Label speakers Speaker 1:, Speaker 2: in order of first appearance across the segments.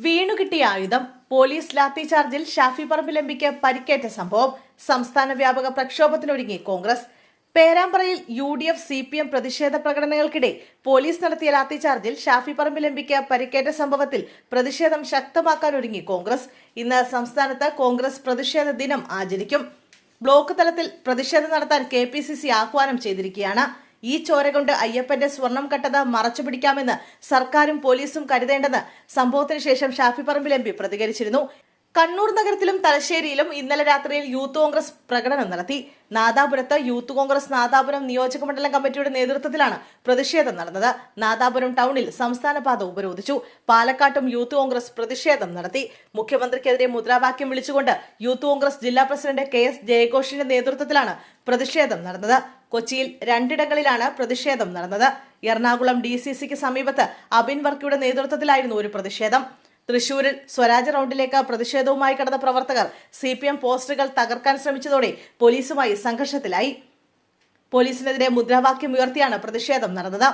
Speaker 1: വീണുകിട്ടിയ ആയുധം പോലീസ് ലാത്തിചാർജിൽ ഷാഫി പറമ്പിൽ എംപിക്ക് പരിക്കേറ്റ സംഭവം. സംസ്ഥാന വ്യാപക പ്രക്ഷോഭത്തിനൊരുങ്ങി കോൺഗ്രസ്. പേരാമ്പ്രയിൽ UDF CPM പ്രതിഷേധ പ്രകടനങ്ങൾക്കിടെ പോലീസ് നടത്തിയ ലാത്തിചാർജിൽ ഷാഫി പറമ്പിൽ എംപിക്ക് പരിക്കേറ്റ സംഭവത്തിൽ പ്രതിഷേധം ശക്തമാക്കാനൊരുങ്ങി കോൺഗ്രസ്. ഇന്ന് സംസ്ഥാനത്ത് കോൺഗ്രസ് പ്രതിഷേധ ദിനം ആചരിക്കും. ബ്ലോക്ക് തലത്തിൽ പ്രതിഷേധം നടത്താൻ KPCC ആഹ്വാനം ചെയ്തിരിക്കുകയാണ്. ഈ ചോര കൊണ്ട് അയ്യപ്പന്റെ സ്വർണം കട്ടത് മറച്ചുപിടിക്കാമെന്ന് സർക്കാരും പോലീസും കരുതേണ്ടെന്ന് സംഭവത്തിന് ശേഷം ഷാഫി പറമ്പിൽ MP പ്രതികരിച്ചിരുന്നു. കണ്ണൂർ നഗരത്തിലും തലശ്ശേരിയിലും ഇന്നലെ രാത്രിയിൽ യൂത്ത് കോൺഗ്രസ് പ്രകടനം നടത്തി. നാദാപുരത്ത് യൂത്ത് കോൺഗ്രസ് നാദാപുരം നിയോജക മണ്ഡലം കമ്മിറ്റിയുടെ നേതൃത്വത്തിലാണ് പ്രതിഷേധം നടന്നത്. നാദാപുരം ടൗണിൽ സംസ്ഥാന പാത ഉപരോധിച്ചു. പാലക്കാട്ടും യൂത്ത് കോൺഗ്രസ് പ്രതിഷേധം നടത്തി. മുഖ്യമന്ത്രിക്കെതിരെ മുദ്രാവാക്യം വിളിച്ചുകൊണ്ട് യൂത്ത് കോൺഗ്രസ് ജില്ലാ പ്രസിഡന്റ് KS ജയഘോഷിന്റെ നേതൃത്വത്തിലാണ് പ്രതിഷേധം നടന്നത്. കൊച്ചിയിൽ രണ്ടിടങ്ങളിലാണ് പ്രതിഷേധം നടന്നത്. എറണാകുളം DCCക്ക് സമീപത്ത് അബിൻ വർക്കിയുടെ നേതൃത്വത്തിലായിരുന്നു ഒരു പ്രതിഷേധം. തൃശൂരിൽ സ്വരാജ് റൗണ്ടിലേക്ക് പ്രതിഷേധവുമായി കടന്ന പ്രവർത്തകർ CPM പോസ്റ്ററുകൾ തകർക്കാൻ ശ്രമിച്ചതോടെ പോലീസുമായി സംഘർഷത്തിലായി. പോലീസിനെതിരെ മുദ്രാവാക്യം ഉയർത്തിയാണ് പ്രതിഷേധം നടന്നത്.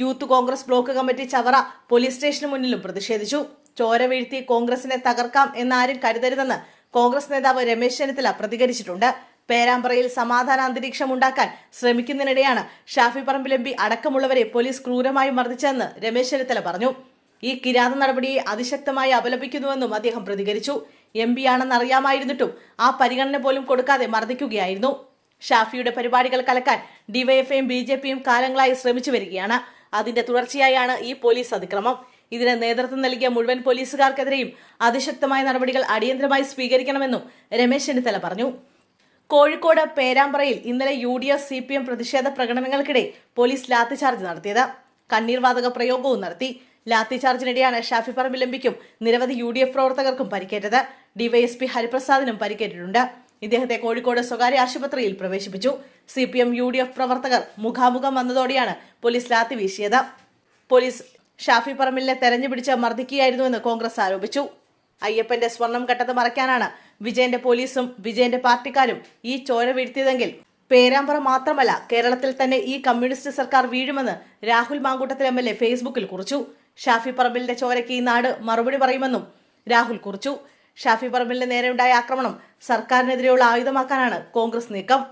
Speaker 1: Youth Congress block committee Chavara police സ്റ്റേഷന് മുന്നിലും പ്രതിഷേധിച്ചു. ചോര വീഴ്ത്തി കോൺഗ്രസിനെ തകർക്കാം എന്നാരും കരുതരുതെന്ന് കോൺഗ്രസ് നേതാവ് രമേശ് ചെന്നിത്തല പ്രതികരിച്ചിട്ടുണ്ട്. പേരാമ്പ്രയിൽ സമാധാന അന്തരീക്ഷം ഉണ്ടാക്കാൻ ശ്രമിക്കുന്നതിനിടെയാണ് ഷാഫി പറമ്പിൽ MP അടക്കമുള്ളവരെ പോലീസ് ക്രൂരമായി മർദ്ദിച്ചതെന്ന് രമേശ് ചെന്നിത്തല പറഞ്ഞു. ഈ കിരാത നടപടിയെ അതിശക്തമായി അപലപിക്കുന്നുവെന്നും അദ്ദേഹം പ്രതികരിച്ചു. MP ആണെന്നറിയാമായിരുന്നിട്ടും ആ പരിഗണന പോലും കൊടുക്കാതെ മർദ്ദിക്കുകയായിരുന്നു. ഷാഫിയുടെ പരിപാടികൾ കലക്കാൻ DYFIയും BJPയും കാലങ്ങളായി ശ്രമിച്ചു വരികയാണ്. അതിന്റെ തുടർച്ചയായാണ് ഈ പോലീസ് അതിക്രമം. ഇതിന് നേതൃത്വം നൽകിയ മുഴുവൻ പോലീസുകാർക്കെതിരെയും അതിശക്തമായ നടപടികൾ അടിയന്തരമായി സ്വീകരിക്കണമെന്നും രമേശ് ചെന്നിത്തല പറഞ്ഞു. കോഴിക്കോട് പേരാമ്പ്രയിൽ ഇന്നലെ UDF CPM പ്രതിഷേധ പ്രകടനങ്ങൾക്കിടെ പോലീസ് ലാത്തിചാർജ് നടത്തിയത്. കണ്ണീർ വാതക പ്രയോഗവും നടത്തി. ലാത്തിചാർജിനിടെയാണ് ഷാഫി പറമ്പിൽ MPക്കും നിരവധി UDF പ്രവർത്തകർക്കും പരിക്കേറ്റത്. DYSP ഹരിപ്രസാദിനും പരിക്കേറ്റിട്ടുണ്ട്. ഇദ്ദേഹത്തെ കോഴിക്കോട് സ്വകാര്യ ആശുപത്രിയിൽ പ്രവേശിപ്പിച്ചു. CPM UDF പ്രവർത്തകർ മുഖാമുഖം വന്നതോടെയാണ് പോലീസ് ലാത്തി വീശിയത്. പോലീസ് ഷാഫി പറമ്പിലിനെ തെരഞ്ഞുപിടിച്ച് മർദ്ദിക്കുകയായിരുന്നുവെന്ന് കോൺഗ്രസ് ആരോപിച്ചു. അയ്യപ്പന്റെ സ്വർണം കട്ടത് മറയ്ക്കാനാണ് വിജയന്റെ പോലീസും വിജയന്റെ പാർട്ടിക്കാരും ഈ ചോര വീഴ്ത്തിയതെങ്കിൽ പേരാമ്പ്ര മാത്രമല്ല കേരളത്തിൽ തന്നെ ഈ കമ്മ്യൂണിസ്റ്റ് സർക്കാർ വീഴുമെന്ന് രാഹുൽ മാങ്കൂട്ടത്തിൽ MLA ഫേസ്ബുക്കിൽ കുറിച്ചു. ഷാഫി പറമ്പിലിന്റെ ചോരയ്ക്ക് ഈ നാട് മറുപടി പറയുമെന്നും രാഹുൽ കുറിച്ചു. ഷാഫി പറമ്പിലിന് നേരെയുണ്ടായ ആക്രമണം സർക്കാരിനെതിരെയുള്ള ആയുധമാക്കാനാണ് കോൺഗ്രസ് നീക്കം.